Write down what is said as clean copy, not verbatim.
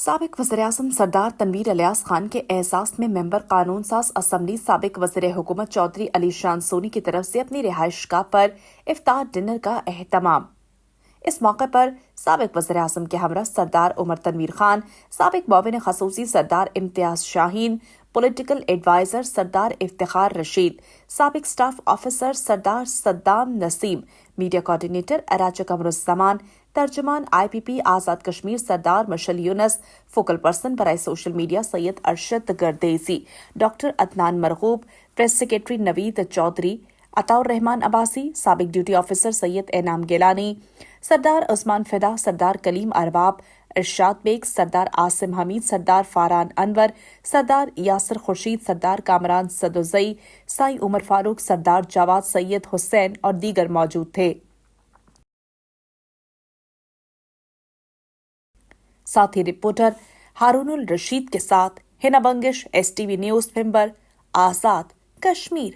سابق وزیراعظم سردار تنویر الیاس خان کے اعزاز میں ممبر قانون ساز اسمبلی سابق وزیر حکومت چودھری علی شان سونی کی طرف سے اپنی رہائش گاہ پر افطار ڈنر کا اہتمام۔ اس موقع پر سابق وزیراعظم کے ہمراہ سردار عمر تنویر خان، سابق معاون خصوصی سردار امتیاز شاہین، پولیٹیکل ایڈوائزر سردار افتخار رشید، سابق staff officer Sardar Saddam Naseem, media coordinator Aracha Qamaruzzaman, ترجمان I P P Azad Kashmir Sardar Mishal Younis, focal person برائے social media Syed Arshad Gardezi, doctor Adnan Marghoob, press secretary Naveed Chaudhry, Ata Urrahman Abbasi, سابق ڈیوٹی آفیسر سید انعام گیلانی، سردار عثمان فدا، سردار کلیم ارباب، ارشاد بیگ، سردار عاصم حمید، سردار فاران انور، سردار یاسر خورشید، سردار کامران سدوزئی، سائی عمر فاروق، سردار جواد سید حسین اور دیگر موجود تھے۔ ساتھی رپورٹر ہارون الرشید کے ساتھ Hina Bangash, S T V news member, Azad Kashmir.